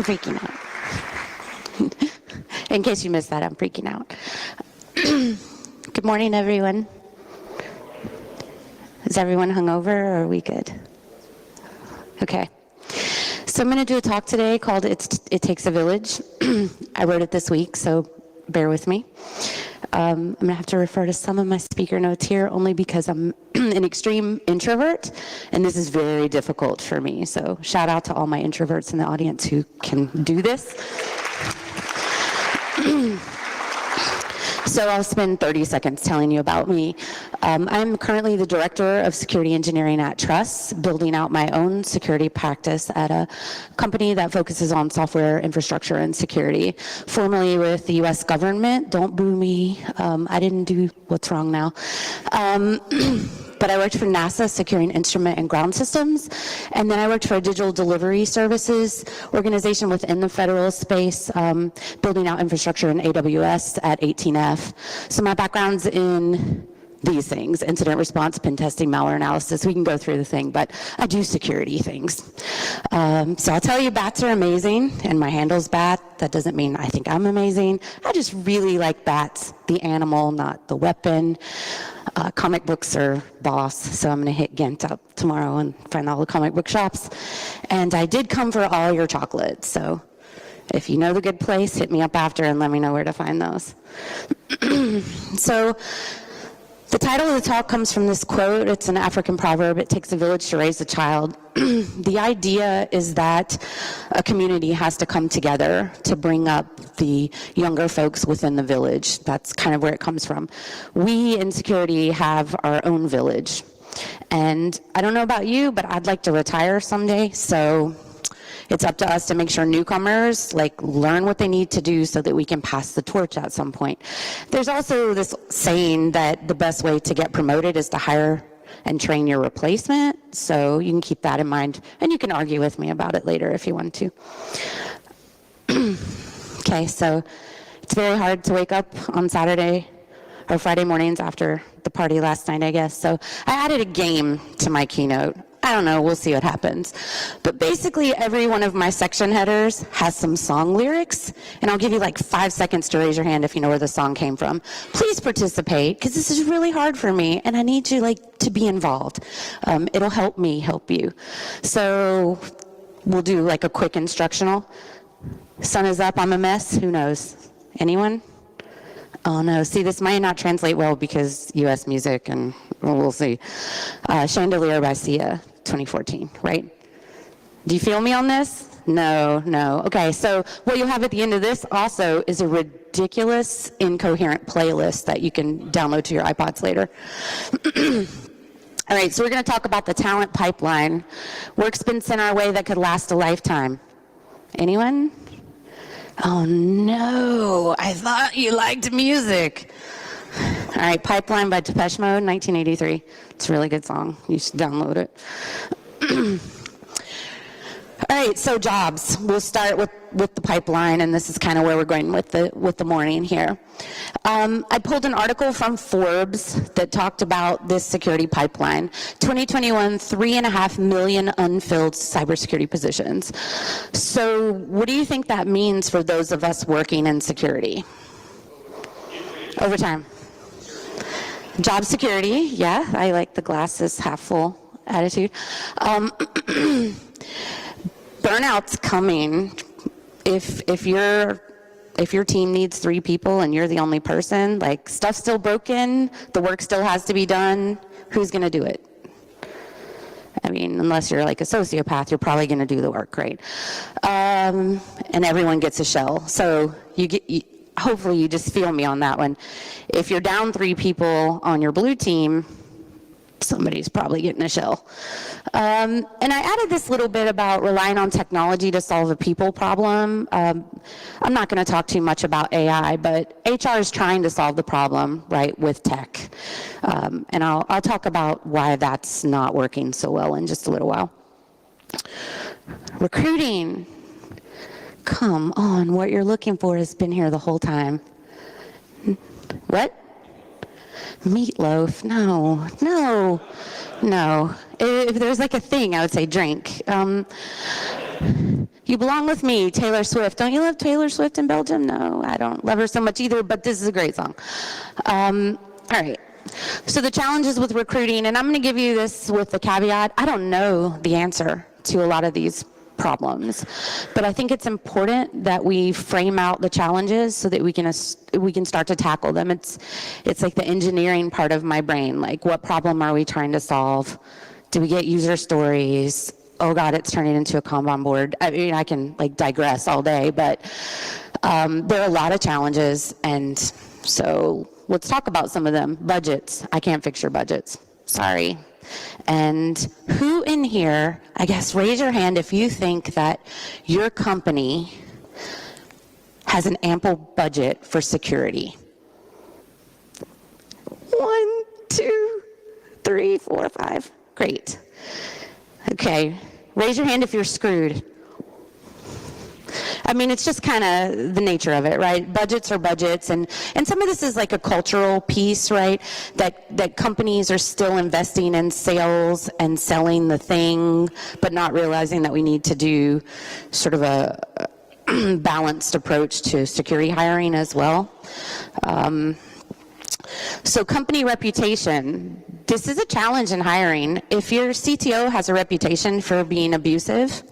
I'm freaking out. In case you missed that, I'm freaking out. Good morning, everyone. Is everyone hungover, or are we good? Okay. So I'm going to do a talk today called It Takes a Village. I wrote it this week, so bear with me. I'm going to have to refer to some of my speaker notes here only because I'm an extreme introvert, and this is very difficult for me. So shout out to all my introverts in the audience who can do this. So I'll spend 30 seconds telling you about me. I'm currently the Director of Security Engineering at Truss, building out my own security practice at a company that focuses on software infrastructure and security, formerly with the US government. Don't boo me. I didn't do what's wrong now. But I worked for NASA securing instrument and ground systems, and then I worked for a digital delivery services organization within the federal space, building out infrastructure in AWS at 18F. So my background's in these things: incident response, pen testing, malware analysis. We can go through the thing, but I do security things. So I'll tell you, bats are amazing, and my handle's bat. That doesn't mean I think I'm amazing. I just really like bats, the animal, not the weapon. Comic books are boss, so I'm going to hit Ghent up tomorrow and find all the comic book shops. And I did come for all your chocolates, so if you know the good place, hit me up after and let me know where to find those. So the title of the talk comes from this quote. It's an African proverb: it takes a village to raise a child. The idea is that a community has to come together to bring up the younger folks within the village. That's kind of where it comes from. We in security have our own village. And I don't know about you, but I'd like to retire someday, so it's up to us to make sure newcomers learn what they need to do so that we can pass the torch at some point. There's also this saying that the best way to get promoted is to hire and train your replacement, so you can keep that in mind, and you can argue with me about it later if you want to. Okay, so it's very hard to wake up on Saturday or Friday mornings after the party last night, I guess. So I added a game to my keynote. I don't know, we'll see what happens. But basically every one of my section headers has some song lyrics, and I'll give you 5 seconds to raise your hand if you know where the song came from. Please participate, because this is really hard for me, and I need you to be involved. It'll help me help you. So we'll do a quick instructional. Sun is up, I'm a mess, who knows? Anyone? Oh no, see, this might not translate well because US music, and we'll see. Chandelier by Sia, 2014, right? Do you feel me on this? No. Okay, so what you'll have at the end of this also is a ridiculous, incoherent playlist that you can download to your iPods later. All right, so we're gonna talk about the talent pipeline. Work's been sent our way that could last a lifetime. Anyone? Oh no, I thought you liked music. All right, Pipeline by Depeche Mode, 1983. It's a really good song. You should download it. All right, so jobs. We'll start with the pipeline, and this is kind of where we're going with the morning here. I pulled an article from Forbes that talked about this security pipeline. 2021, 3.5 million unfilled cybersecurity positions. So what do you think that means for those of us working in security? Overtime. Job security, yeah, I like the glasses half full attitude. Burnout's coming. If your team needs 3 people and you're the only person, stuff's still broken, the work still has to be done, who's gonna do it? I mean, unless you're a sociopath, you're probably gonna do the work, right? And everyone gets a shell. So hopefully you just feel me on that one. If you're down 3 people on your blue team, somebody's probably getting a shell. And I added this little bit about relying on technology to solve a people problem. I'm not going to talk too much about AI, but HR is trying to solve the problem, right, with tech. And I'll talk about why that's not working so well in just a little while. Recruiting. Come on, what you're looking for has been here the whole time. What? Meatloaf? No. If there's a thing, I would say drink. You You belong with me, Taylor Swift. Don't you love Taylor Swift in Belgium? No, I don't love her so much either, but this is a great song. All right. So the challenges with recruiting, and I'm going to give you this with the caveat, I don't know the answer to a lot of these problems, but I think it's important that we frame out the challenges so that we can start to tackle them. It's like the engineering part of my brain, like what problem are we trying to solve? Do we get user stories? Oh God, it's turning into a Kanban board. I mean, I can like digress all day, but there are a lot of challenges, and so let's talk about some of them. Budgets. I can't fix your budgets. Sorry. And who in here, I guess, raise your hand if you think that your company has an ample budget for security. 1, 2, 3, 4, 5. Great. Okay. Raise your hand if you're screwed. I mean, it's just kind of the nature of it, right? Budgets are budgets, and some of this is like a cultural piece, right? That companies are still investing in sales and selling the thing, but not realizing that we need to do sort of a balanced approach to security hiring as well. So company reputation. This is a challenge in hiring. If your CTO has a reputation for being abusive,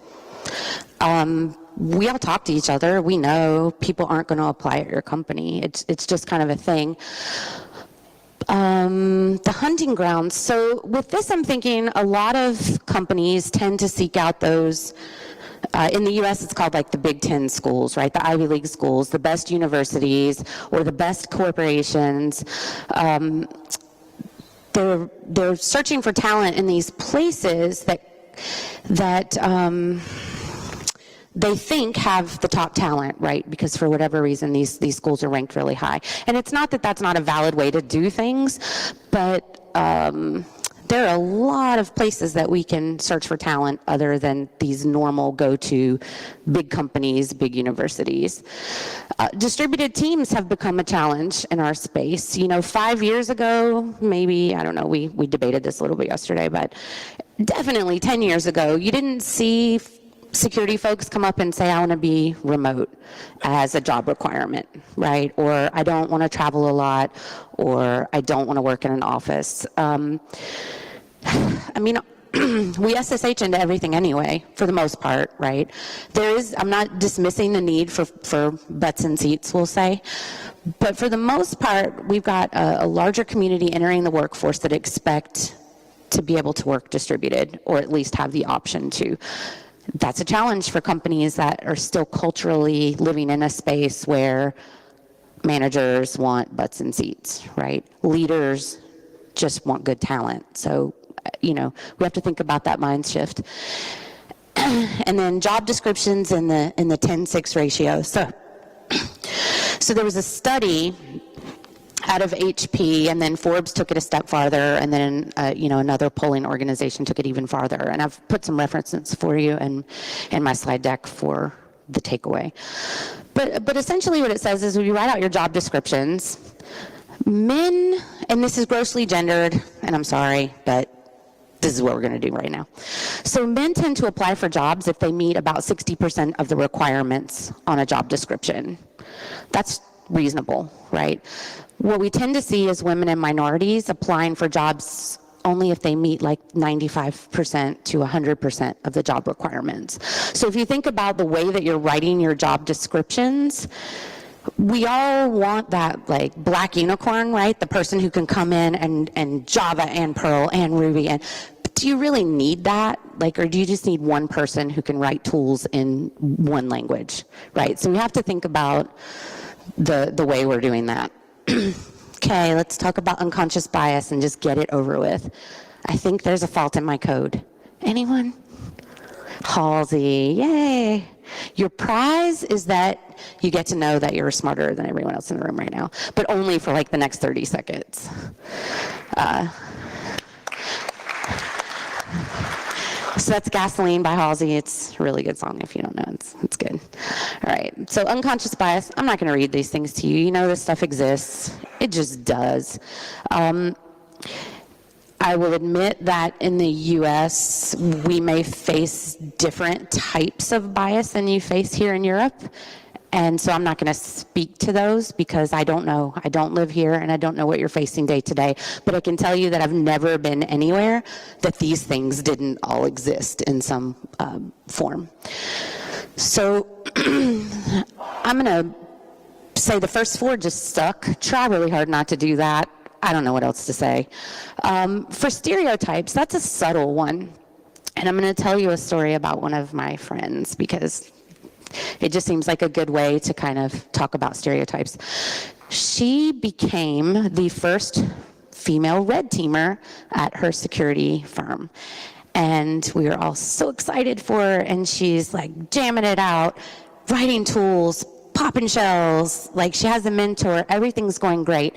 we all talk to each other. We know people aren't going to apply at your company. It's just kind of a thing. The hunting grounds. So with this, I'm thinking a lot of companies tend to seek out those. In the U.S., it's called like the Big Ten schools, right? The Ivy League schools, the best universities, or the best corporations. They're searching for talent in these places that they think have the top talent, right? Because for whatever reason, these schools are ranked really high. And it's not that that's not a valid way to do things, but there are a lot of places that we can search for talent other than these normal go-to big companies, big universities. Distributed teams have become a challenge in our space. You know, 5 years ago, maybe, I don't know, we debated this a little bit yesterday, but definitely 10 years ago, you didn't see security folks come up and say, I want to be remote as a job requirement, right? Or I don't want to travel a lot, or I don't want to work in an office. I mean, we SSH into everything anyway, for the most part, right? I'm not dismissing the need for butts and seats, we'll say, but for the most part, we've got a larger community entering the workforce that expect to be able to work distributed, or at least have the option to. That's a challenge for companies that are still culturally living in a space where managers want butts and seats, right? Leaders just want good talent. So, you know, we have to think about that mind shift. And then job descriptions in the 10-6 ratio. So there was a study out of HP, and then Forbes took it a step farther, and then another polling organization took it even farther. And I've put some references for you in my slide deck for the takeaway. But essentially what it says is when you write out your job descriptions, men, and this is grossly gendered, and I'm sorry, but this is what we're going to do right now. So men tend to apply for jobs if they meet about 60% of the requirements on a job description. That's reasonable, right? What we tend to see is women and minorities applying for jobs only if they meet like 95% to 100% of the job requirements. So if you think about the way that you're writing your job descriptions, we all want that like black unicorn, right? The person who can come in and Java and Perl and Ruby. But do you really need that? Like, or do you just need one person who can write tools in one language, right? So we have to think about the way we're doing that. Okay, let's talk about unconscious bias and just get it over with. I think there's a fault in my code. Anyone? Halsey, yay. Your prize is that you get to know that you're smarter than everyone else in the room right now, but only for like the next 30 seconds. So that's Gasoline by Halsey. It's a really good song if you don't know. It's good. All right. So unconscious bias. I'm not going to read these things to you. You know this stuff exists. It just does. I will admit that in the US, we may face different types of bias than you face here in Europe. And so I'm not going to speak to those because I don't know. I don't live here and I don't know what you're facing day to day. But I can tell you that I've never been anywhere that these things didn't all exist in some form. So I'm going to say the first 4 just suck. Try really hard not to do that. I don't know what else to say. For stereotypes, that's a subtle one. And I'm going to tell you a story about one of my friends because it just seems like a good way to kind of talk about stereotypes. She became the first female red teamer at her security firm. And we were all so excited for her, and she's like jamming it out, writing tools, popping shells, like she has a mentor, everything's going great.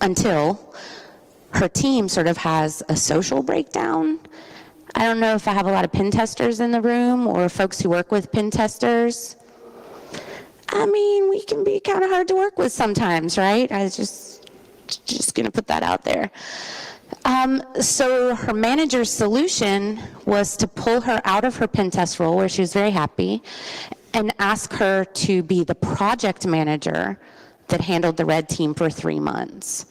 Until her team sort of has a social breakdown. I don't know if I have a lot of pen testers in the room or folks who work with pen testers. I mean, we can be kind of hard to work with sometimes, right? I was just going to put that out there. So her manager's solution was to pull her out of her pen test role, where she was very happy, and ask her to be the project manager that handled the red team for 3 months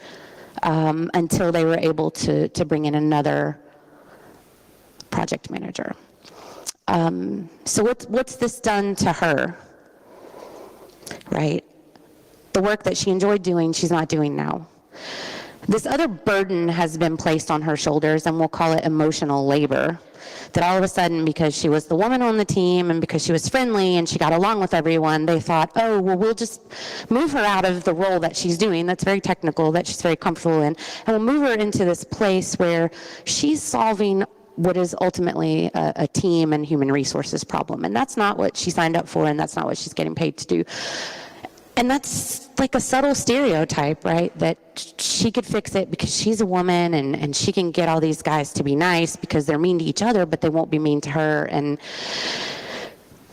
until they were able to bring in another project manager. So what's this done to her, right? The work that she enjoyed doing, she's not doing now. This other burden has been placed on her shoulders, and we'll call it emotional labor, that all of a sudden, because she was the woman on the team and because she was friendly and she got along with everyone, they thought, oh, well, we'll just move her out of the role that she's doing that's very technical, that she's very comfortable in, and we'll move her into this place where she's solving what is ultimately a team and human resources problem. And that's not what she signed up for, and that's not what she's getting paid to do. And that's like a subtle stereotype, right? That she could fix it because she's a woman, and she can get all these guys to be nice because they're mean to each other, but they won't be mean to her. And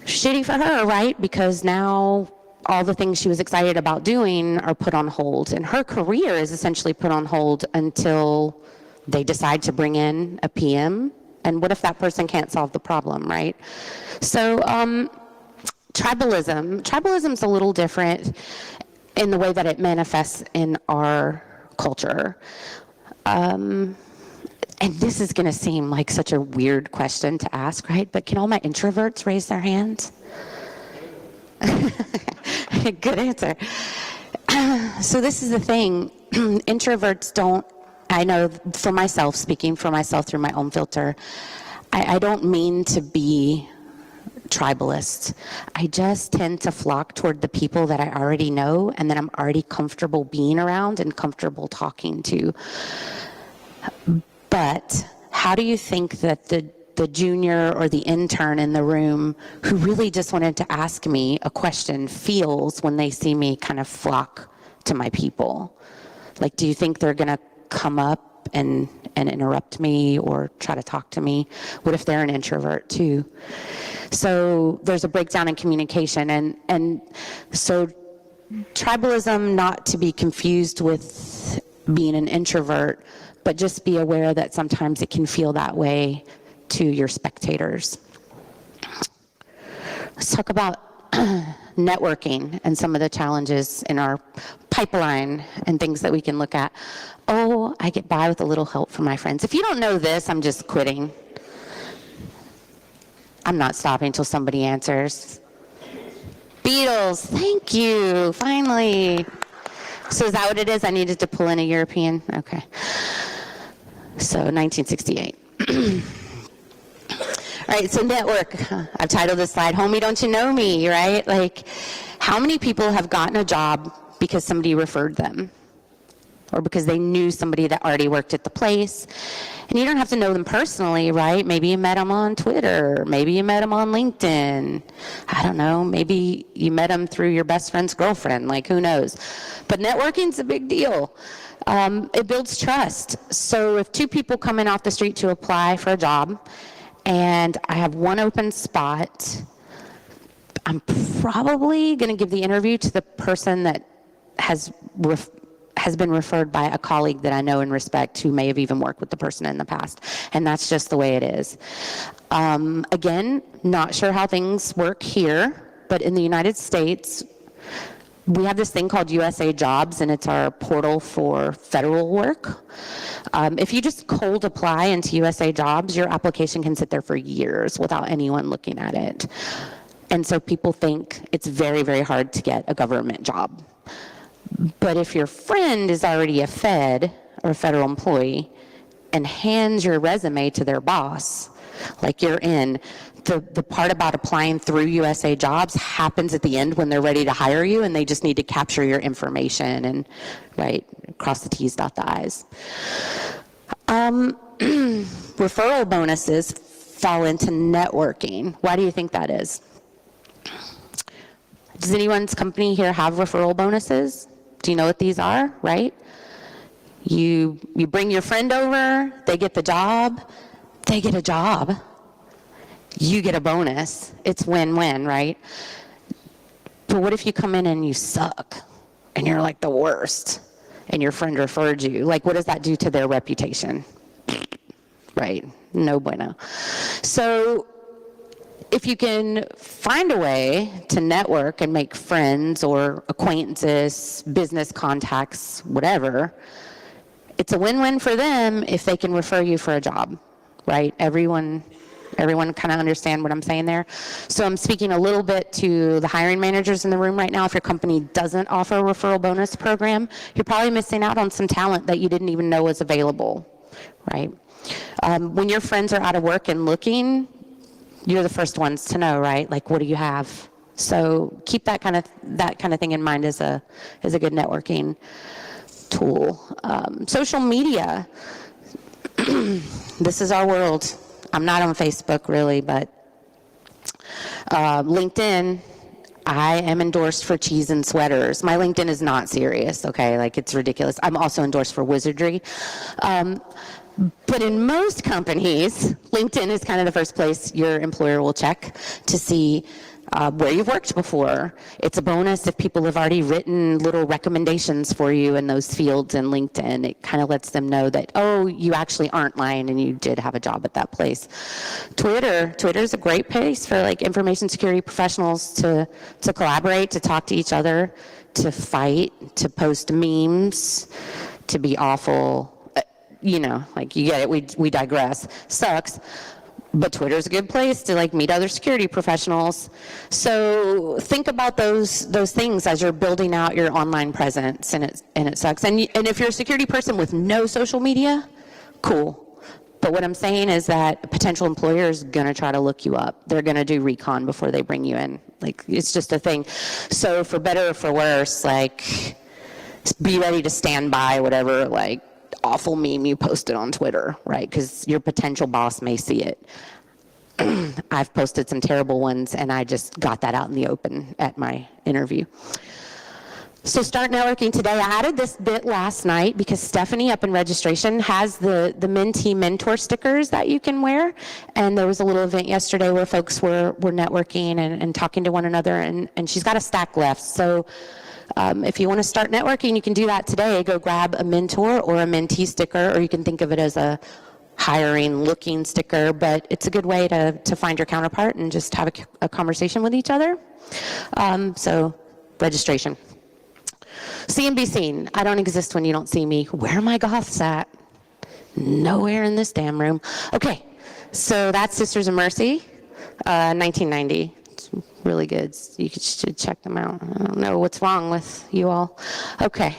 shitty for her, right? Because now all the things she was excited about doing are put on hold. And her career is essentially put on hold until they decide to bring in a PM. And what if that person can't solve the problem, right? So tribalism's a little different in the way that it manifests in our culture. And this is going to seem like such a weird question to ask, right? But can all my introverts raise their hands? Good answer. So this is the thing. Introverts don't, I know for myself, speaking for myself through my own filter, I don't mean to be tribalist. I just tend to flock toward the people that I already know and that I'm already comfortable being around and comfortable talking to. But how do you think that the junior or the intern in the room who really just wanted to ask me a question feels when they see me kind of flock to my people? Like, do you think they're going to come up and interrupt me or try to talk to me? What if they're an introvert too? So there's a breakdown in communication, and so tribalism, not to be confused with being an introvert, but just be aware that sometimes it can feel that way to your spectators. Let's talk about networking and some of the challenges in our pipeline and things that we can look at. Oh, I get by with a little help from my friends. If you don't know this, I'm just quitting. I'm not stopping until somebody answers. Beatles, thank you, finally. So is that what it is? I needed to pull in a European? Okay. So 1968. All right, so network. I've titled this slide, Homie, Don't You Know Me, right? Like, how many people have gotten a job because somebody referred them? Or because they knew somebody that already worked at the place? And you don't have to know them personally, right? Maybe you met them on Twitter. Maybe you met them on LinkedIn. I don't know. Maybe you met them through your best friend's girlfriend. Like, who knows? But networking's a big deal. It builds trust. So if 2 people come in off the street to apply for a job, and I have 1 open spot, I'm probably going to give the interview to the person that has has been referred by a colleague that I know and respect who may have even worked with the person in the past. And that's just the way it is. Again, not sure how things work here, but in the United States, we have this thing called USA Jobs, and it's our portal for federal work. If you just cold apply into USA Jobs, your application can sit there for years without anyone looking at it. And so people think it's very, very hard to get a government job. But if your friend is already a Fed or a federal employee and hands your resume to their boss, like you're in, the part about applying through USA Jobs happens at the end when they're ready to hire you, and they just need to capture your information and, right, cross the T's, dot the I's. Referral bonuses fall into networking. Why do you think that is? Does anyone's company here have referral bonuses? Do you know what these are, right? You bring your friend over, they get the job, they get a job, you get a bonus. It's win-win, right? But what if you come in and you suck and you're like the worst and your friend referred you? Like, what does that do to their reputation? Right? No bueno. So if you can find a way to network and make friends or acquaintances, business contacts, whatever, it's a win-win for them if they can refer you for a job, right? Everyone kind of understand what I'm saying there? So I'm speaking a little bit to the hiring managers in the room right now. If your company doesn't offer a referral bonus program, you're probably missing out on some talent that you didn't even know was available, right? When your friends are out of work and looking, you're the first ones to know, right? Like, what do you have? So keep that kind of thing in mind as a good networking tool. Social media. This is our world. I'm not on Facebook really, but LinkedIn, I am endorsed for cheese and sweaters. My LinkedIn is not serious, okay? Like, it's ridiculous. I'm also endorsed for wizardry. But in most companies, LinkedIn is kind of the first place your employer will check to see where you've worked before. It's a bonus if people have already written little recommendations for you in those fields in LinkedIn. It kind of lets them know that, oh, you actually aren't lying and you did have a job at that place. Twitter is a great place for like information security professionals to collaborate, to talk to each other, to fight, to post memes, to be awful. You know, like, you get it, we digress. Sucks. But Twitter's a good place to like meet other security professionals. So think about those things as you're building out your online presence, and it sucks. And if you're a security person with no social media, cool. But what I'm saying is that a potential employer is gonna try to look you up. They're gonna do recon before they bring you in. Like, it's just a thing. So for better or for worse, like, be ready to stand by whatever like awful meme you posted on Twitter, right? Because your potential boss may see it. I've posted some terrible ones, and I just got that out in the open at my interview. So start networking today. I added this bit last night because Stephanie up in registration has the mentee mentor stickers that you can wear. And there was a little event yesterday where folks were networking and talking to one another, and she's got a stack left. So if you want to start networking, you can do that today. Go grab a mentor or a mentee sticker, or you can think of it as a hiring looking sticker, but it's a good way to find your counterpart and just have a conversation with each other. So registration. See and be seen. I don't exist when you don't see me. Where are my goths at? Nowhere in this damn room. Okay, so that's Sisters of Mercy, 1990. Really good. You should check them out. I don't know what's wrong with you all. Okay.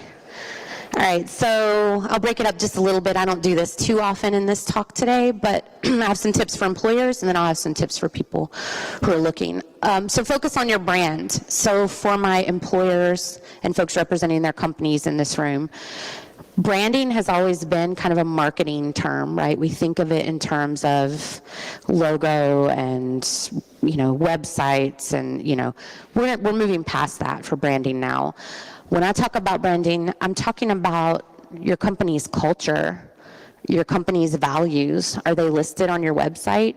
All right, so I'll break it up just a little bit. I don't do this too often in this talk today, but I have some tips for employers, and then I'll have some tips for people who are looking. So focus on your brand. So for my employers and folks representing their companies in this room, branding has always been kind of a marketing term, right? We think of it in terms of logo and, websites, and, we're moving past that for branding now. When I talk about branding, I'm talking about your company's culture, your company's values. Are they listed on your website?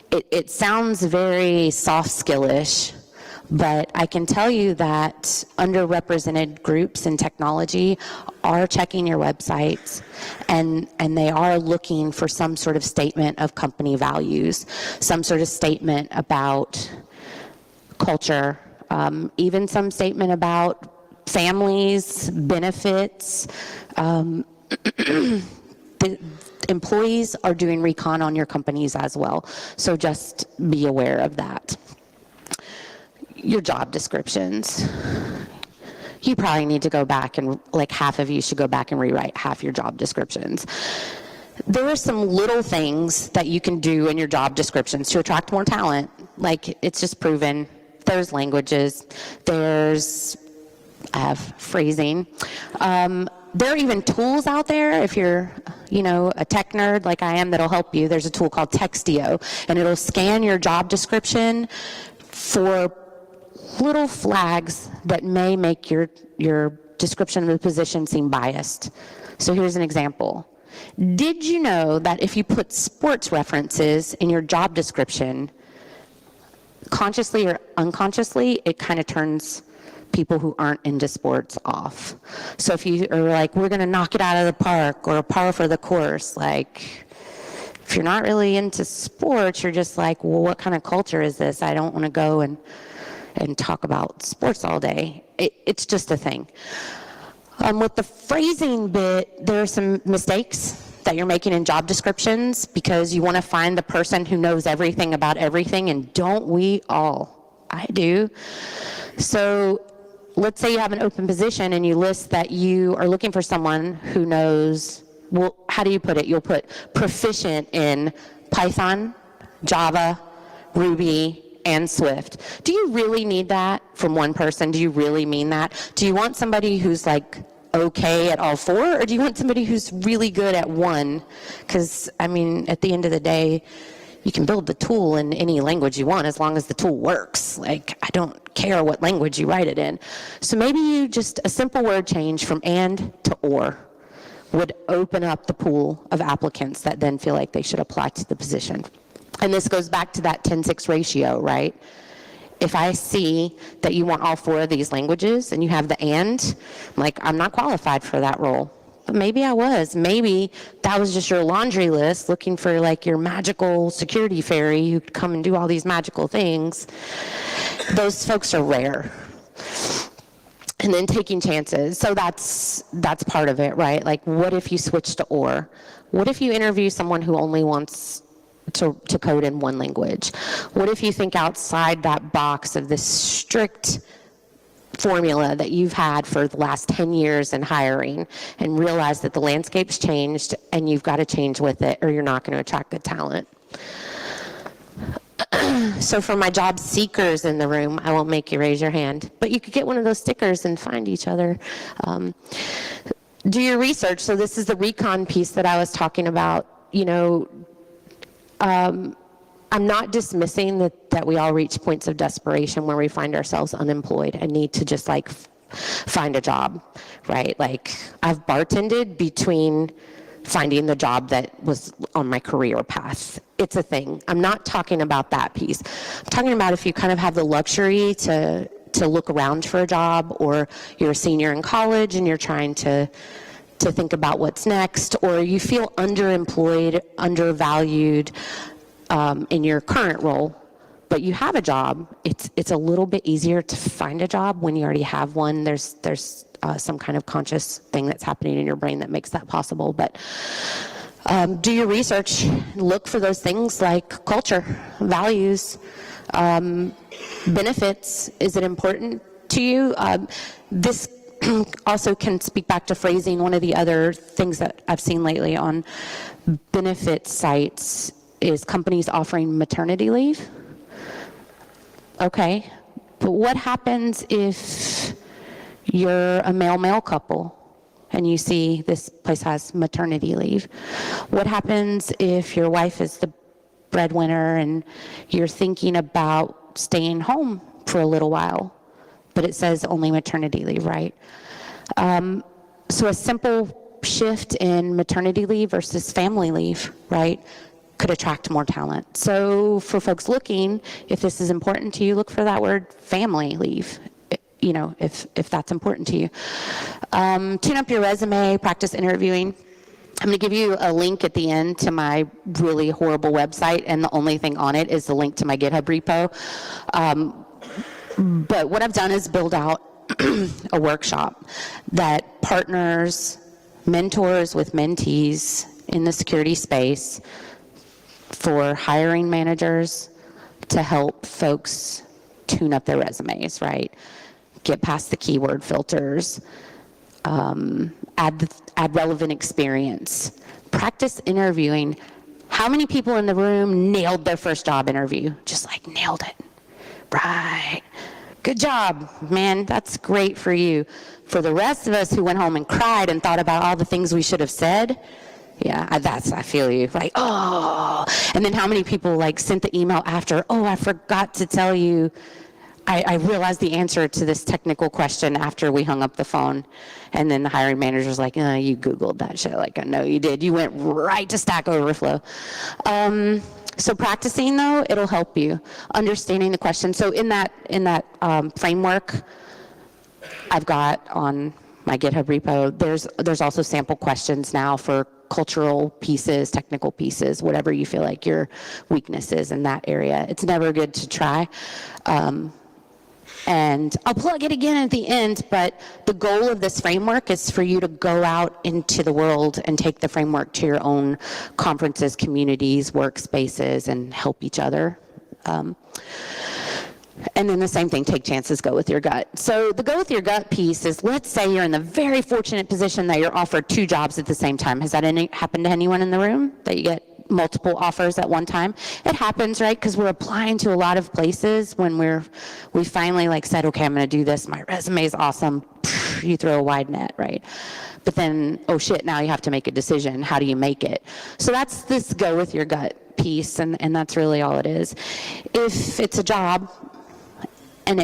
It sounds very soft skill-ish, But I can tell you that underrepresented groups in technology are checking your websites, and they are looking for some sort of statement of company values, some sort of statement about culture, even some statement about families, benefits. The employees are doing recon on your companies as well, so just be aware of that. Your job descriptions. You probably need to go back and, like, half of you should go back and rewrite half your job descriptions. There are some little things that you can do in your job descriptions to attract more talent. Like, it's just proven. There's languages, there's phrasing. There are even tools out there, if you're, a tech nerd like I am, that'll help you. There's a tool called Textio, and it'll scan your job description for little flags that may make your description of the position seem biased. So here's an example. Did you know that if you put sports references in your job description, consciously or unconsciously, it kind of turns people who aren't into sports off? So if you are like, we're going to knock it out of the park, or a par for the course, like, if you're not really into sports, you're just like, well, what kind of culture is this? I don't want to go and talk about sports all day. It's just a thing. With the phrasing bit, there are some mistakes that you're making in job descriptions because you want to find the person who knows everything about everything, and don't we all? I do. So let's say you have an open position and you list that you are looking for someone who knows, well, how do you put it? You'll put proficient in Python, Java, Ruby, and Swift. Do you really need that from one person? Do you really mean that? Do you want somebody who's like okay at all four, or do you want somebody who's really good at one? Because, I mean, at the end of the day, you can build the tool in any language you want as long as the tool works. Like, I don't care what language you write it in. So maybe you just, a simple word change from and to or would open up the pool of applicants that then feel like they should apply to the position. And this goes back to that 10-6 ratio, right? If I see that you want all four of these languages and you have the and, like, I'm not qualified for that role. But maybe I was. Maybe that was just your laundry list looking for, like, your magical security fairy who could come and do all these magical things. Those folks are rare. And then taking chances. So that's part of it, right? Like, what if you switch to or? What if you interview someone who only wants to code in one language? What if you think outside that box of this strict formula that you've had for the last 10 years in hiring and realize that the landscape's changed and you've got to change with it or you're not going to attract good talent? So for my job seekers in the room, I won't make you raise your hand, but you could get one of those stickers and find each other. Do your research. So this is the recon piece that I was talking about. I'm not dismissing that we all reach points of desperation where we find ourselves unemployed and need to just like find a job, right? Like, I've bartended between finding the job that was on my career path. It's a thing. I'm not talking about that piece. I'm talking about if you kind of have the luxury to look around for a job, or you're a senior in college and you're trying to think about what's next, or you feel underemployed, undervalued in your current role, but you have a job. It's a little bit easier to find a job when you already have one. There's some kind of conscious thing that's happening in your brain that makes that possible. But do your research. Look for those things like culture, values, benefits. Is it important to you? This also can speak back to phrasing. One of the other things that I've seen lately on benefit sites is companies offering maternity leave. Okay, but what happens if you're a male-male couple and you see this place has maternity leave? What happens if your wife is the breadwinner and you're thinking about staying home for a little while, but it says only maternity leave, right? So a simple shift in maternity leave versus family leave, right? could attract more talent. So for folks looking, if this is important to you, look for that word family leave, you know, if that's important to you. Tune up your resume, practice interviewing. I'm going to give you a link at the end to my really horrible website, and the only thing on it is the link to my GitHub repo. But what I've done is build out a workshop that partners, mentors with mentees in the security space for hiring managers to help folks tune up their resumes, right? Get past the keyword filters, add relevant experience, practice interviewing. How many people in the room nailed their first job interview? Just like nailed it, right? Good job, man, that's great for you. For the rest of us who went home and cried and thought about all the things we should have said, yeah, I feel you, like, oh. And then how many people like sent the email after, oh, I forgot to tell you, I realized the answer to this technical question after we hung up the phone. And then the hiring manager's like, oh, you Googled that shit. Like, I know you did. You went right to Stack Overflow. So practicing though, it'll help you understanding the question. So in that framework I've got on my GitHub repo, there's also sample questions now for cultural pieces, technical pieces, whatever you feel like your weakness is in that area. It's never good to try. And I'll plug it again at the end, but the goal of this framework is for you to go out into the world and take the framework to your own conferences, communities, workspaces, and help each other. And then the same thing, take chances, go with your gut. So the go with your gut piece is, let's say you're in the very fortunate position that you're offered 2 jobs at the same time. Has that happened to anyone in the room, that you get multiple offers at one time? It happens, right? Because we're applying to a lot of places when we finally like said, okay, I'm going to do this. My resume is awesome. You throw a wide net, right? But then, oh shit, now you have to make a decision. How do you make it? So that's this go with your gut piece, and that's really all it is. If it's a job and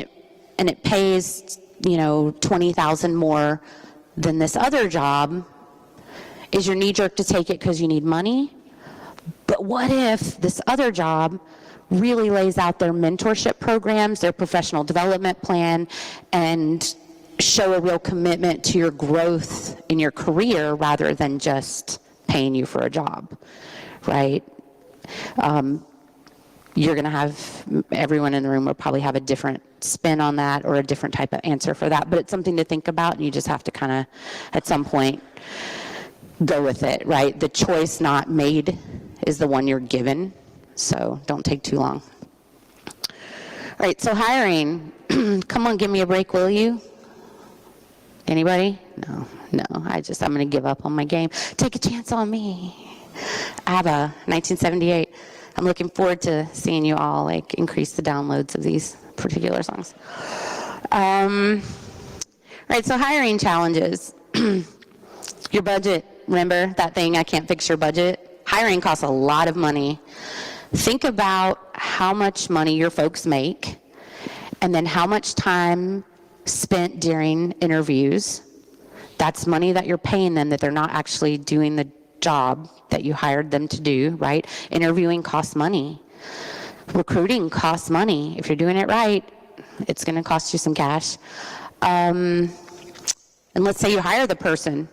it pays, you know, $20,000 more than this other job, is your knee jerk to take it because you need money? But what if this other job really lays out their mentorship programs, their professional development plan, and show a real commitment to your growth in your career rather than just paying you for a job, right? You're going to have, everyone in the room will probably have a different spin on that or a different type of answer for that, but it's something to think about, and you just have to kind of, at some point, go with it, right? The choice not made is the one you're given, so don't take too long. All right, so hiring. Come on, give me a break, will you? Anybody? No, I'm going to give up on my game. Take a chance on me. ABBA, 1978. I'm looking forward to seeing you all like increase the downloads of these particular songs. Right, so hiring challenges. Your budget, remember that thing, I can't fix your budget? Hiring costs a lot of money. Think about how much money your folks make, and then how much time spent during interviews. That's money that you're paying them that they're not actually doing the job that you hired them to do, right? Interviewing costs money. Recruiting costs money. If you're doing it right, it's going to cost you some cash. And let's say you hire the person.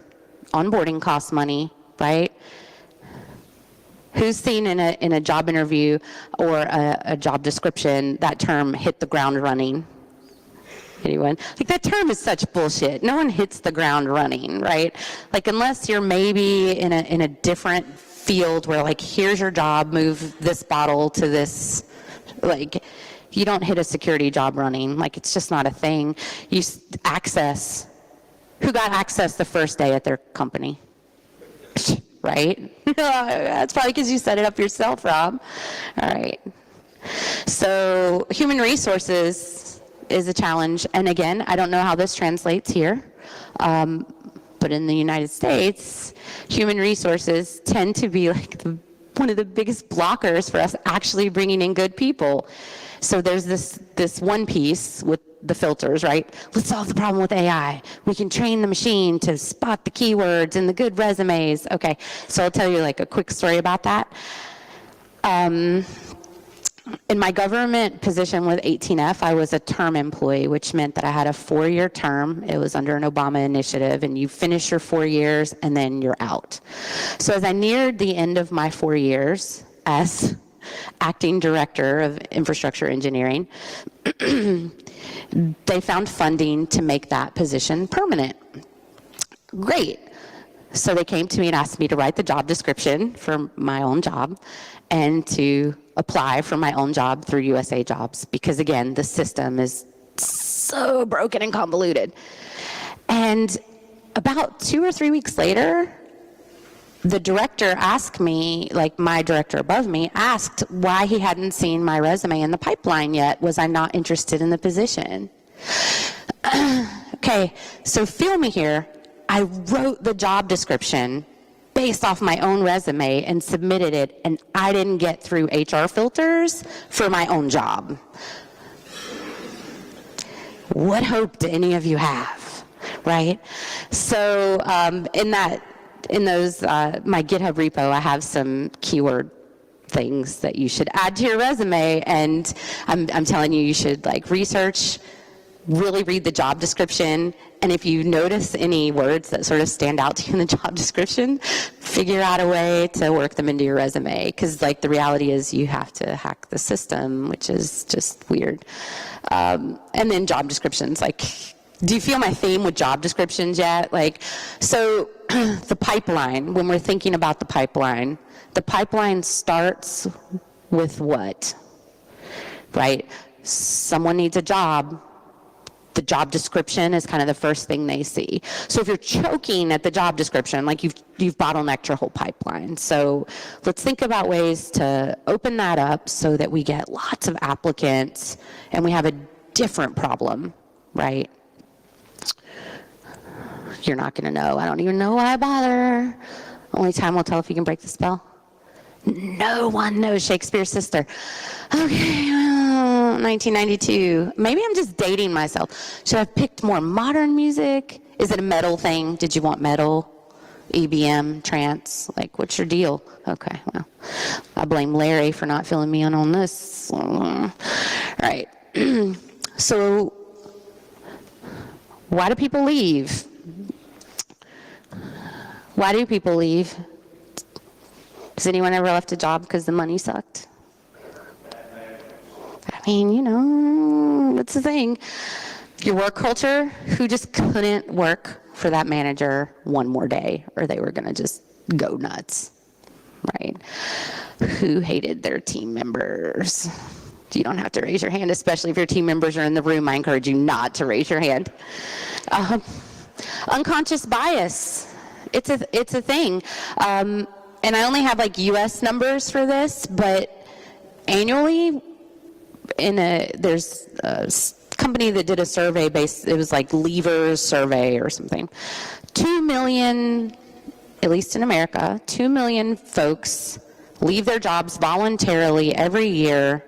Onboarding costs money, right? Who's seen in a job interview or a job description that term, hit the ground running? Anyone? Like, that term is such bullshit. No one hits the ground running, right? Like, unless you're maybe in a different field where, like, here's your job, move this bottle to this, like, you don't hit a security job running. Like, it's just not a thing. You access. Who got access the first day at their company? Right? That's probably because you set it up yourself, Rob. All right. So human resources is a challenge. And again, I don't know how this translates here, but in the United States, human resources tend to be like one of the biggest blockers for us actually bringing in good people. So there's this one piece with the filters, right? Let's solve the problem with AI. We can train the machine to spot the keywords and the good resumes. Okay, so I'll tell you like a quick story about that. In my government position with 18F, I was a term employee, which meant that I had a 4-year term. It was under an Obama initiative, and you finish your 4 years, and then you're out. So as I neared the end of my 4 years as acting director of infrastructure engineering, they found funding to make that position permanent. Great. So they came to me and asked me to write the job description for my own job and to apply for my own job through USA Jobs, because again, the system is so broken and convoluted. And about 2 or 3 weeks later, the director asked me, like my director above me, asked why he hadn't seen my resume in the pipeline yet. Was I not interested in the position? Okay, so feel me here. I wrote the job description based off my own resume and submitted it, and I didn't get through HR filters for my own job. What hope do any of you have, right? So in those, my GitHub repo, I have some keyword things that you should add to your resume, and I'm telling you, you should like research, really read the job description, and if you notice any words that sort of stand out to you in the job description, figure out a way to work them into your resume, because like the reality is you have to hack the system, which is just weird. And then job descriptions, like, do you feel my theme with job descriptions yet? Like, so the pipeline, when we're thinking about the pipeline starts with what, right? Someone needs a job. The job description is kind of the first thing they see. So if you're choking at the job description, like you've bottlenecked your whole pipeline. So let's think about ways to open that up so that we get lots of applicants and we have a different problem, right? You're not gonna know. I don't even know why I bother. Only time will tell if you can break the spell. No one knows Shakespeare's sister. Okay, well, 1992. Maybe I'm just dating myself. Should I have picked more modern music? Is it a metal thing? Did you want metal? EBM, trance? Like, what's your deal? Okay, well, I blame Larry for not filling me in on this. Right. So, why do people leave? Why do people leave? Has anyone ever left a job because the money sucked? I mean, you know, that's the thing. Your work culture, who just couldn't work for that manager one more day, or they were going to just go nuts, right? Who hated their team members? You don't have to raise your hand, especially if your team members are in the room. I encourage you not to raise your hand. Unconscious bias, it's a thing. And I only have like US numbers for this, but annually, there's a company that did a survey it was like Lever's survey or something. 2 million, at least in America, 2 million folks leave their jobs voluntarily every year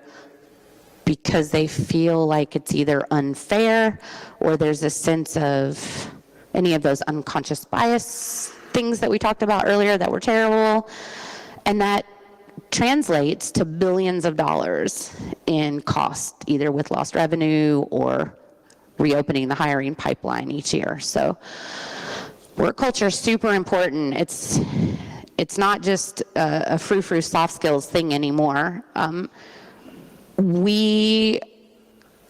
because they feel like it's either unfair or there's a sense of any of those unconscious bias things that we talked about earlier that were terrible, and that translates to billions of dollars in cost, either with lost revenue or reopening the hiring pipeline each year. So work culture is super important. It's not just a frou-frou soft skills thing anymore.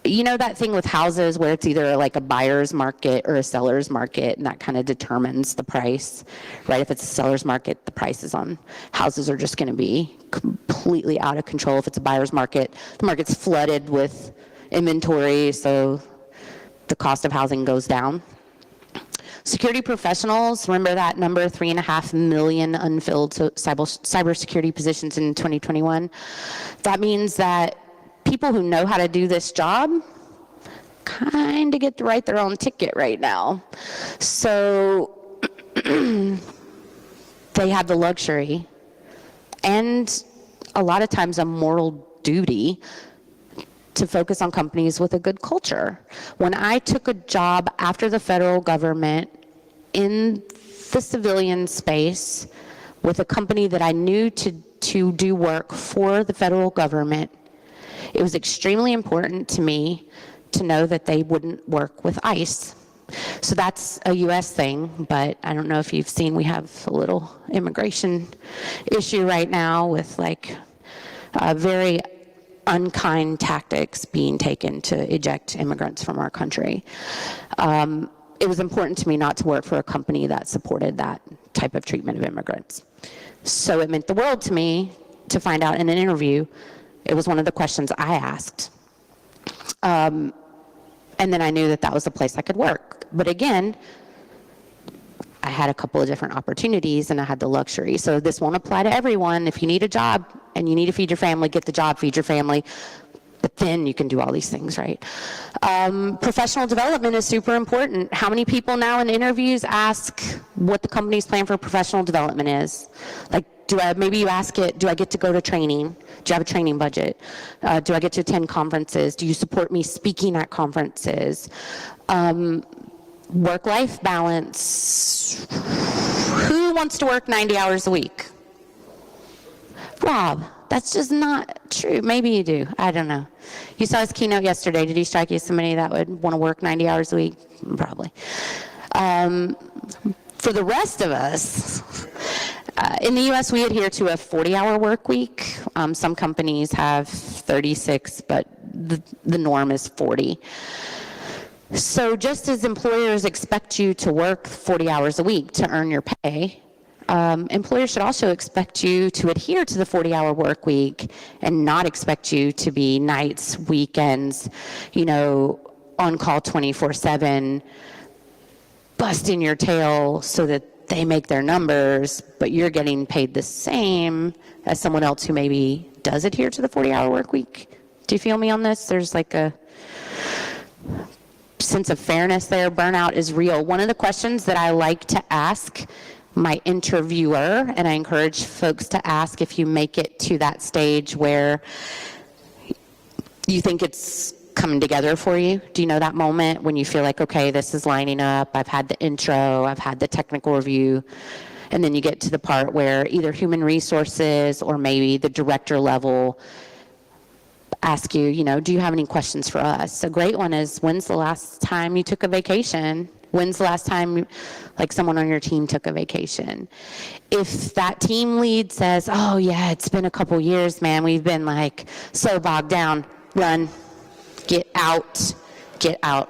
You know that thing with houses where it's either like a buyer's market or a seller's market, and that kind of determines the price, right? If it's a seller's market, the prices on houses are just going to be completely out of control. If it's a buyer's market, the market's flooded with inventory, so the cost of housing goes down. Security professionals, remember that number, 3.5 million unfilled cybersecurity positions in 2021. That means that people who know how to do this job kind of get to write their own ticket right now. So they have the luxury and a lot of times a moral duty to focus on companies with a good culture. When I took a job after the federal government in the civilian space with a company that I knew to to do work for the federal government, it was extremely important to me to know that they wouldn't work with ICE. So that's a U.S. thing, but I don't know if you've seen, we have a little immigration issue right now with like very unkind tactics being taken to eject immigrants from our country. It was important to me not to work for a company that supported that type of treatment of immigrants. So it meant the world to me to find out in an interview. It was one of the questions I asked. And then I knew that that was a place I could work. But again, I had a couple of different opportunities and I had the luxury. So this won't apply to everyone. If you need a job and you need to feed your family, get the job, feed your family. But then you can do all these things, right? Professional development is super important. How many people now in interviews ask what the company's plan for professional development is? Like, maybe you ask it, do I get to go to training? Do you have a training budget? Do I get to attend conferences? Do you support me speaking at conferences? Work-life balance. Who wants to work 90 hours a week? Rob, that's just not true. Maybe you do. I don't know. You saw his keynote yesterday. Did he strike you as somebody that would want to work 90 hours a week? Probably. For the rest of us, in the U.S., we adhere to a 40-hour work week. Some companies have 36, but the norm is 40. So just as employers expect you to work 40 hours a week to earn your pay, employers should also expect you to adhere to the 40-hour work week and not expect you to be nights, weekends, on call 24/7, busting your tail so that they make their numbers, but you're getting paid the same as someone else who maybe does adhere to the 40-hour work week. Do you feel me on this? There's like a sense of fairness there. Burnout is real. One of the questions that I like to ask my interviewer, and I encourage folks to ask if you make it to that stage where you think it's coming together for you. Do you know that moment when you feel like, okay, this is lining up, I've had the intro, I've had the technical review, and then you get to the part where either human resources or maybe the director level ask you, do you have any questions for us? A great one is, when's the last time you took a vacation? When's the last time like someone on your team took a vacation? If that team lead says, oh yeah, it's been a couple years, man, we've been like so bogged down, run, get out,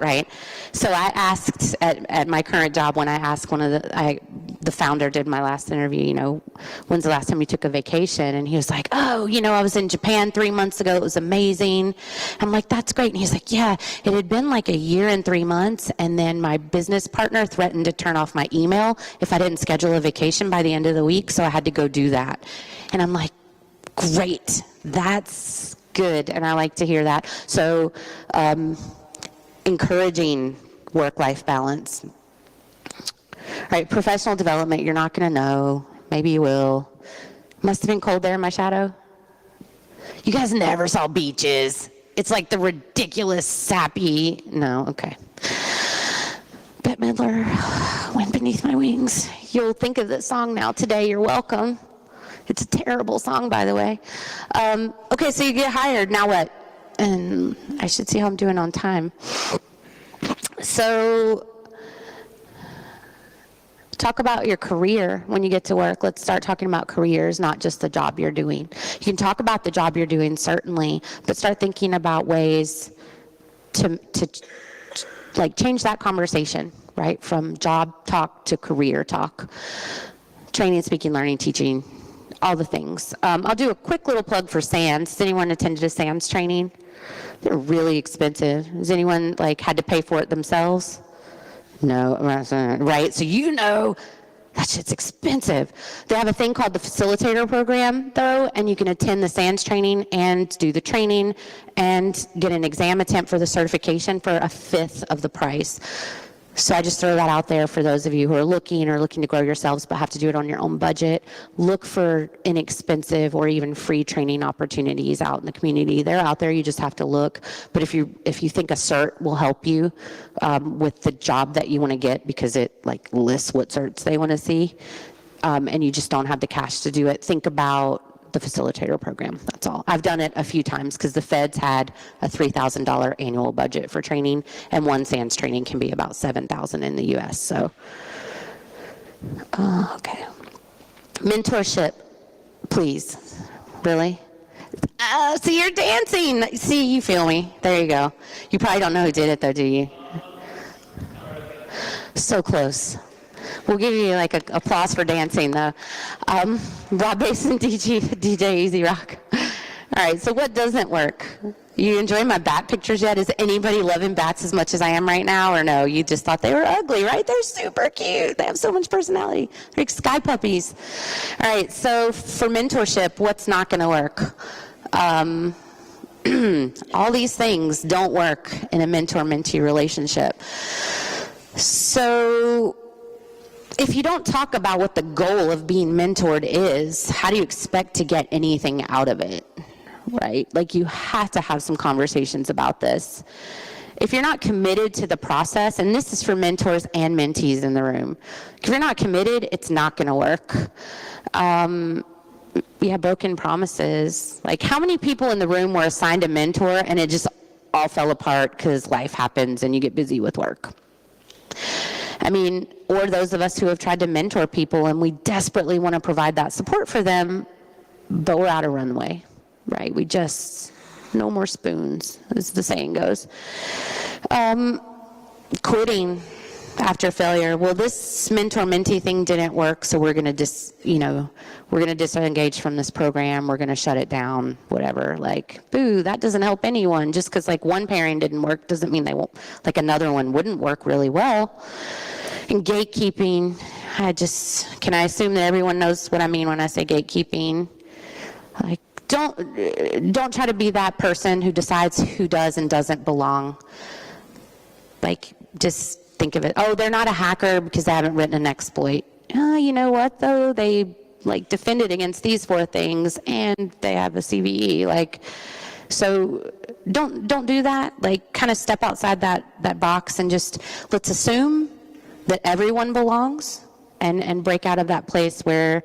right? So I asked at my current job, when I asked one of the founder did my last interview, when's the last time you took a vacation? And he was like, oh, I was in Japan 3 months ago. It was amazing. I'm like, that's great. And he's like, yeah, it had been like a year and 3 months. And then my business partner threatened to turn off my email if I didn't schedule a vacation by the end of the week. So I had to go do that. And I'm like, great. That's good. And I like to hear that. So encouraging work-life balance. All right, professional development, you're not going to know. Maybe you will. Must have been cold there in my shadow. You guys never saw beaches. It's like the ridiculous, sappy, no, okay. Bette Midler, Wind Beneath My Wings. You'll think of this song now today, you're welcome. It's a terrible song, by the way. Okay, so you get hired, now what? And I should see how I'm doing on time. So, talk about your career when you get to work. Let's start talking about careers, not just the job you're doing. You can talk about the job you're doing, certainly, but start thinking about ways to like change that conversation, right? From job talk to career talk. Training, speaking, learning, teaching, all the things. I'll do a quick little plug for SANS. Has anyone attended a SANS training? They're really expensive. Has anyone had to pay for it themselves? No, right? So that shit's expensive. They have a thing called the facilitator program, though, and you can attend the SANS training and do the training and get an exam attempt for the certification for a fifth of the price. So I just throw that out there for those of you who are looking to grow yourselves but have to do it on your own budget. Look for inexpensive or even free training opportunities out in the community. They're out there, you just have to look. But if you think a CERT will help you with the job that you want to get because it lists what CERTs they want to see, and you just don't have the cash to do it, think about the facilitator program. That's all. I've done it a few times because the feds had a $3,000 annual budget for training, and one SANS training can be about $7,000 in the US. So, okay. Mentorship, please. Really? See, you're dancing. See, you feel me. There you go. You probably don't know who did it, though, do you? So close. We'll give you like an applause for dancing, though. Rob Basin, DJ Easy Rock. All right, so what doesn't work? You enjoy my bat pictures yet? Is anybody loving bats as much as I am right now, or no? You just thought they were ugly, right? They're super cute. They have so much personality. They're like sky puppies. All right, so for mentorship, what's not going to work? All these things don't work in a mentor-mentee relationship. So if you don't talk about what the goal of being mentored is, how do you expect to get anything out of it, right? Like, you have to have some conversations about this. If you're not committed to the process, and this is for mentors and mentees in the room, if you're not committed, it's not going to work. Broken promises. Like, how many people in the room were assigned a mentor and it just all fell apart because life happens and you get busy with work? I mean, or those of us who have tried to mentor people and we desperately want to provide that support for them, but we're out of runway, right? We just, no more spoons, as the saying goes. Quitting after failure. Well, this mentor-mentee thing didn't work, so we're going to we're going to disengage from this program. We're going to shut it down, whatever. Like, boo, that doesn't help anyone. Just because like one pairing didn't work doesn't mean they won't, like another one wouldn't work really well. And gatekeeping, can I assume that everyone knows what I mean when I say gatekeeping? Like, don't try to be that person who decides who does and doesn't belong. Like, just think of it, oh, they're not a hacker because they haven't written an exploit. You know what, though? They like defended against these 4 things and they have a CVE. Like, so don't do that. Like, kind of step outside that box and just let's assume that everyone belongs and break out of that place where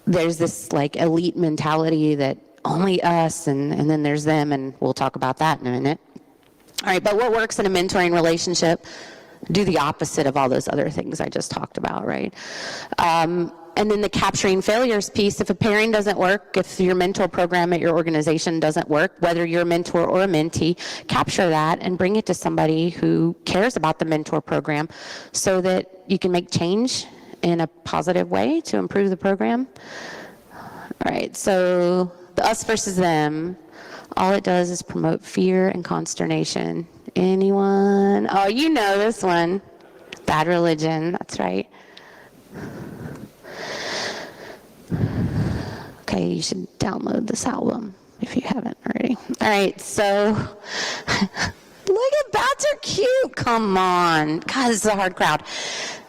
there's this like elite mentality that only us and then there's them, and we'll talk about that in a minute. All right, but what works in a mentoring relationship? Do the opposite of all those other things I just talked about, right? And then the capturing failures piece, if a pairing doesn't work, if your mentor program at your organization doesn't work, whether you're a mentor or a mentee, capture that and bring it to somebody who cares about the mentor program so that you can make change in a positive way to improve the program. All right, so the us versus them, all it does is promote fear and consternation. Anyone? Oh, you know this one. Bad religion, that's right. Okay, you should download this album if you haven't already. All right, so look at bats are cute. Come on. God, this is a hard crowd.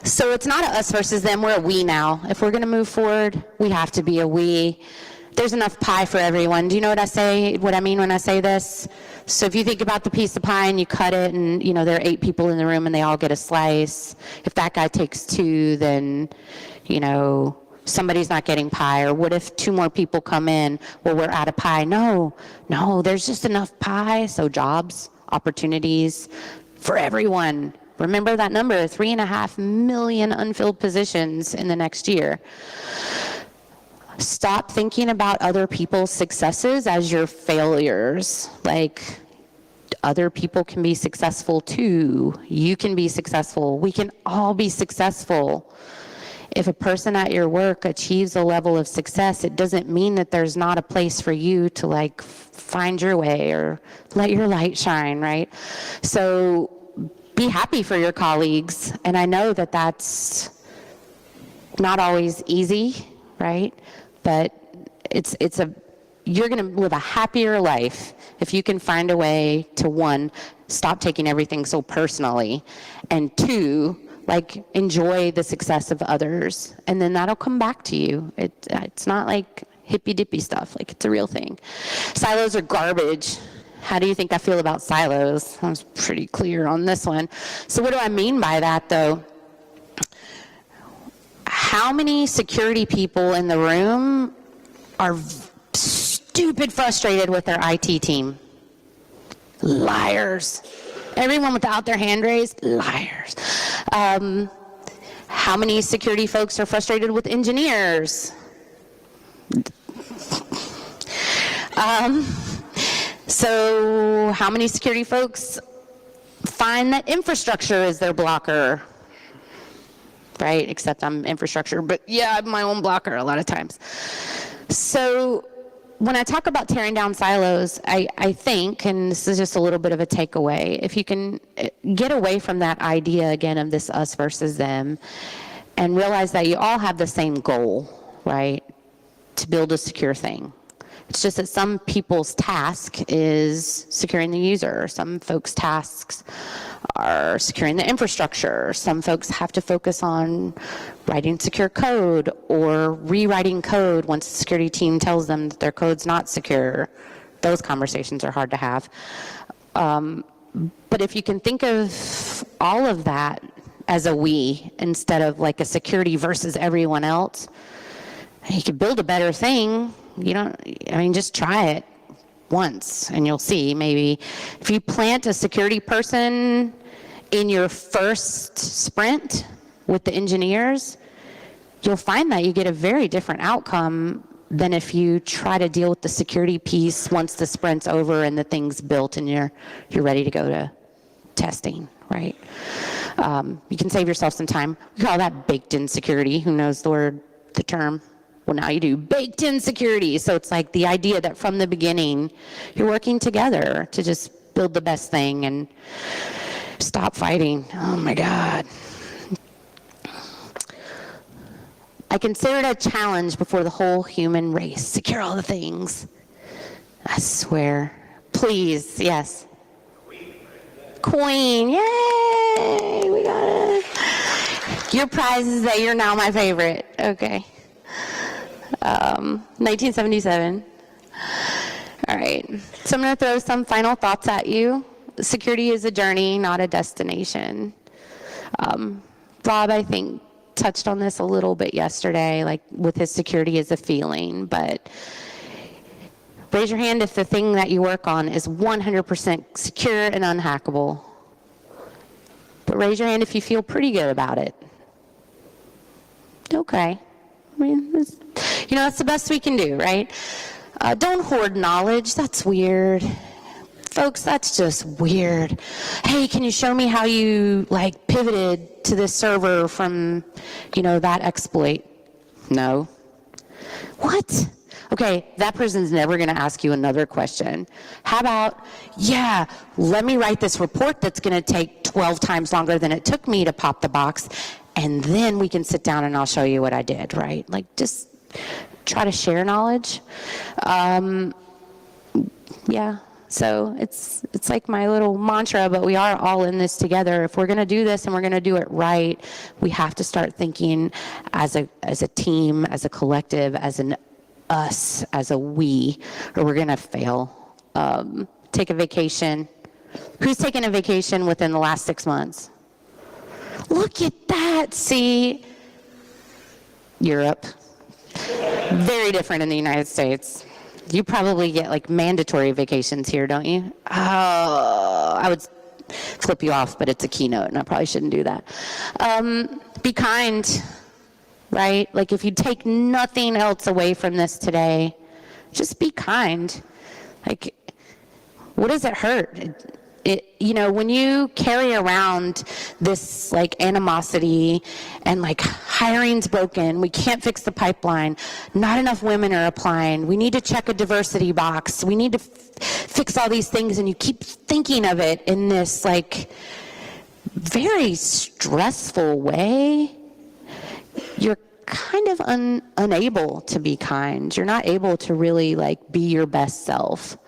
So it's not a us versus them. We're a we now. If we're going to move forward, we have to be a we. There's enough pie for everyone. Do you know what I mean when I say this? So if you think about the piece of pie and you cut it and, there are 8 people in the room and they all get a slice. If that guy takes 2, then, somebody's not getting pie. Or what if 2 more people come in? Well, we're out of pie. No, there's just enough pie. So jobs, opportunities for everyone. Remember that number, 3.5 million unfilled positions in the next year. Stop thinking about other people's successes as your failures. Like, other people can be successful too. You can be successful. We can all be successful. If a person at your work achieves a level of success, it doesn't mean that there's not a place for you to find your way or let your light shine, right? So be happy for your colleagues. And I know that that's not always easy, right? But you're going to live a happier life if you can find a way to, 1, stop taking everything so personally, and 2, enjoy the success of others, and then that'll come back to you. It's not like hippy-dippy stuff. It's a real thing. Silos are garbage. How do you think I feel about silos? I was pretty clear on this one. So what do I mean by that, though? How many security people in the room are stupid frustrated with their IT team. Liars. Everyone without their hand raised, liars. How many security folks are frustrated with engineers? So how many security folks find that infrastructure is their blocker? Right, except I'm infrastructure, but yeah, I'm my own blocker a lot of times. So when I talk about tearing down silos, I think, and this is just a little bit of a takeaway, if you can get away from that idea again of this us versus them and realize that you all have the same goal, right, to build a secure thing. It's just that some people's task is securing the user. Some folks' tasks are securing the infrastructure. Some folks have to focus on writing secure code or rewriting code once the security team tells them that their code's not secure. Those conversations are hard to have. But if you can think of all of that as a we instead of like a security versus everyone else, you could build a better thing. Just try it once and you'll see. Maybe if you plant a security person in your first sprint with the engineers, you'll find that you get a very different outcome than if you try to deal with the security piece once the sprint's over and the thing's built and you're ready to go to testing, right? You can save yourself some time. We call that baked-in security. Who knows the term? Well, now you do baked-in security. So it's like the idea that from the beginning, you're working together to just build the best thing and stop fighting. Oh my God. I consider it a challenge before the whole human race. Secure all the things. I swear. Please, yes. Queen, yay, we got it. Your prize is that you're now my favorite. Okay. 1977. All right, so I'm going to throw some final thoughts at you. Security is a journey, not a destination. Rob, I think, touched on this a little bit yesterday, like with his security as a feeling, but raise your hand if the thing that you work on is 100% secure and unhackable. But raise your hand if you feel pretty good about it. Okay. I mean, that's the best we can do, right? Don't hoard knowledge. That's weird. Folks, that's just weird. Hey, can you show me how you, pivoted to this server from, that exploit? No. What? Okay, that person's never going to ask you another question. How about, let me write this report that's going to take 12 times longer than it took me to pop the box, and then we can sit down and I'll show you what I did, right? Just try to share knowledge. So it's like my little mantra, but we are all in this together. If we're going to do this and we're going to do it right, we have to start thinking as a team, as a collective, as an us, as a we, or we're going to fail. Take a vacation. Who's taken a vacation within the last 6 months? Look at that. See? Europe. Very different in the United States. You probably get mandatory vacations here, don't you? Oh, I would flip you off, but it's a keynote and I probably shouldn't do that. Be kind, right? If you take nothing else away from this today, just be kind. What does it hurt? When you carry around this animosity and hiring's broken, we can't fix the pipeline, not enough women are applying, we need to check a diversity box, we need to fix all these things, and you keep thinking of it in this very stressful way, you're kind of unable to be kind. You're not able to really be your best self.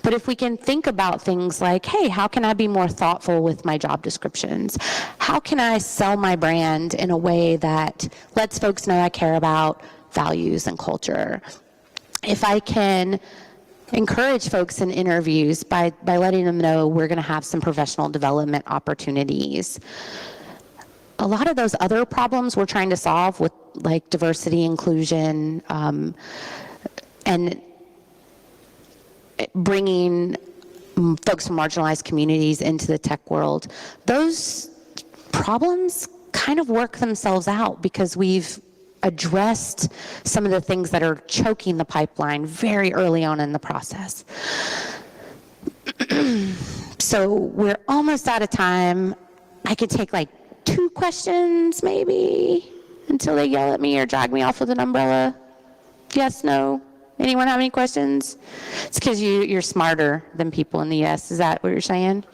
But if we can think about things like, hey, how can I be more thoughtful with my job descriptions? How can I sell my brand in a way that lets folks know I care about values and culture? If I can encourage folks in interviews by letting them know we're going to have some professional development opportunities. A lot of those other problems we're trying to solve with diversity, inclusion, and bringing folks from marginalized communities into the tech world, those problems kind of work themselves out because we've addressed some of the things that are choking the pipeline very early on in the process. So we're almost out of time. I could take like 2 questions maybe until they yell at me or drag me off with an umbrella. Yes, no? Anyone have any questions? It's because you're smarter than people in the yes. Is that what you're saying?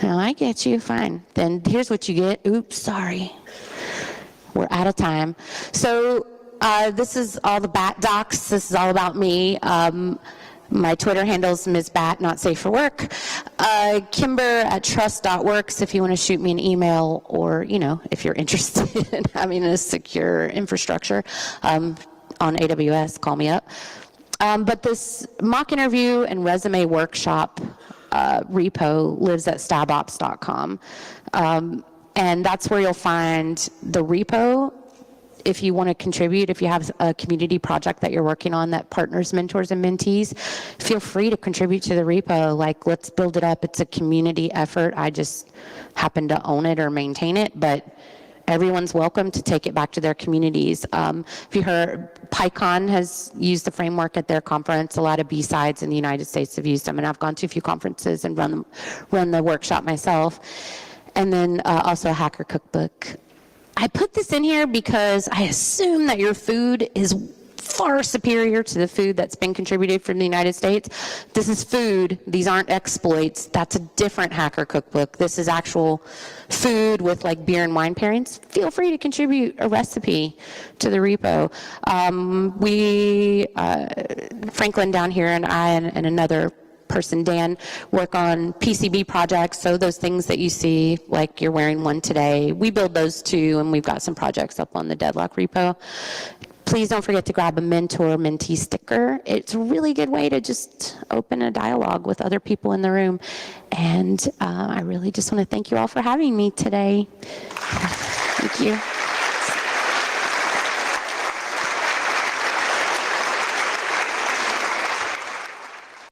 No, I get you. Fine. Then here's what you get. Oops, sorry. We're out of time. So this is all the BAT docs. This is all about me. My Twitter handle is Ms. Bat, not safe for work. Kimber@trust.works if you want to shoot me an email, or, you know, if you're interested in having a secure infrastructure on AWS, call me up. But this mock interview and resume workshop repo lives at stabops.com. And that's where you'll find the repo. If you want to contribute, if you have a community project that you're working on that partners, mentors, and mentees, feel free to contribute to the repo. Like, let's build it up. It's a community effort. I just happen to own it or maintain it, but everyone's welcome to take it back to their communities. If you heard, PyCon has used the framework at their conference. A lot of B-sides in the United States have used them, and I've gone to a few conferences and run the workshop myself. And then also a hacker cookbook. I put this in here because I assume that your food is far superior to the food that's been contributed from the United States. This is food. These aren't exploits. That's a different hacker cookbook. This is actual food with like beer and wine pairings. Feel free to contribute a recipe to the repo. Franklin down here and I and another person, Dan, work on PCB projects. So those things that you see, like you're wearing one today, we build those too, and we've got some projects up on the Deadlock repo. Please don't forget to grab a mentor-mentee sticker. It's a really good way to just open a dialogue with other people in the room. And I really just want to thank you all for having me today. Thank you.